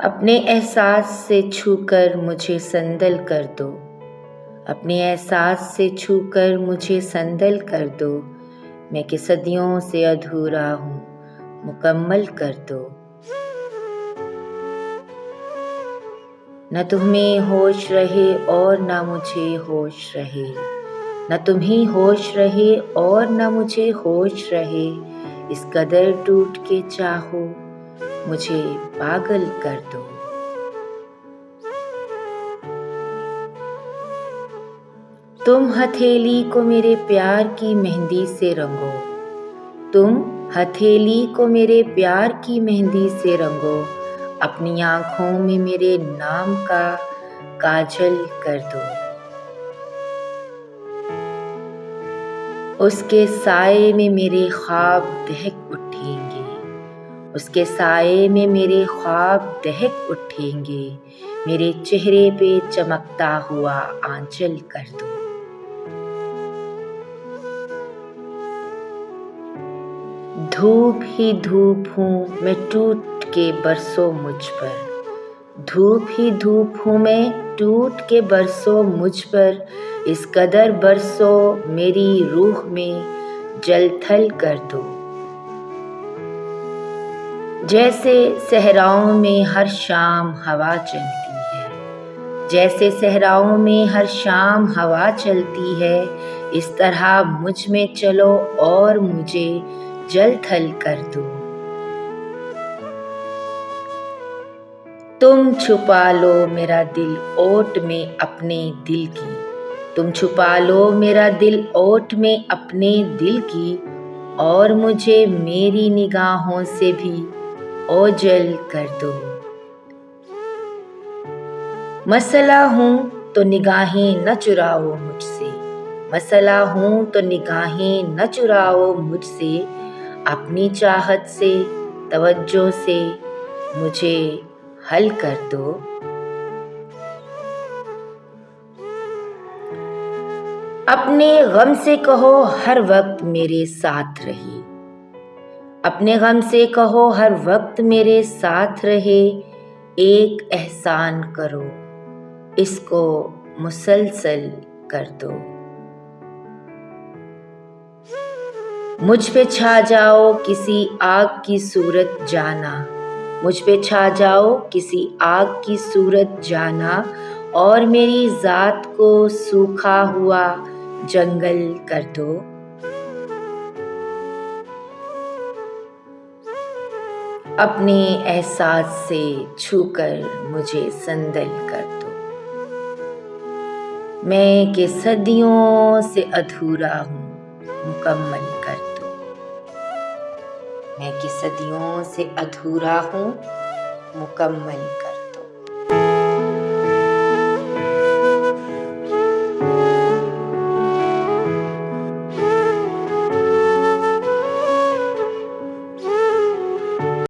अपने एहसास से छूकर मुझे संदल कर दो, अपने एहसास से छूकर मुझे संदल कर दो। मैं कि सदियों से अधूरा हूँ, मुकम्मल कर दो। न तुम्हें होश रहे और न मुझे होश रहे, न तुम्हें होश रहे और न मुझे होश रहे। इस कदर टूट के चाहो, मुझे पागल कर दो। तुम हथेली को मेरे प्यार की मेहंदी से रंगो, तुम हथेली को मेरे प्यार की मेहंदी से रंगो। अपनी आँखों में मेरे नाम का काजल कर दो। उसके साए में मेरे ख्वाब दहक उठेंगे, उसके साए में मेरे ख्वाब दहक उठेंगे। मेरे चेहरे पे चमकता हुआ आंचल कर दो। धूप ही धूप हूँ मैं टूट के बरसों मुझ पर, धूप ही धूप हूँ मैं टूट के बरसों मुझ पर। इस कदर बरसों मेरी रूह में जलथल कर दो। जैसे सहराओं में हर शाम हवा चलती है, जैसे सहराओं में हर शाम हवा चलती है। इस तरह मुझ में चलो और मुझे जल थल कर दो। तुम छुपा लो मेरा दिल ओट में अपने दिल की, तुम छुपा लो मेरा दिल ओट में अपने दिल की। और मुझे मेरी निगाहों से भी ओझल कर दो। मसला हूँ तो निगाहें न चुराओ मुझसे, मसला हूँ तो निगाहें न चुराओ मुझसे। अपनी चाहत से तवज्जो से मुझे हल कर दो। अपने गम से कहो हर वक्त मेरे साथ रहे, अपने गम से कहो हर वक्त मेरे साथ रहे। एक एहसान करो, इसको मुसलसल कर दो। मुझ पे छा जाओ किसी आग की सूरत जाना, मुझ पे छा जाओ किसी आग की सूरत जाना। और मेरी जात को सूखा हुआ जंगल कर दो। अपने एहसास से छूकर मुझे संदल कर दो। मैं कि सदियों से अधूरा हूँ, मुकम्मल कर दो। मैं कि सदियों से अधूरा हूँ, मुकम्मल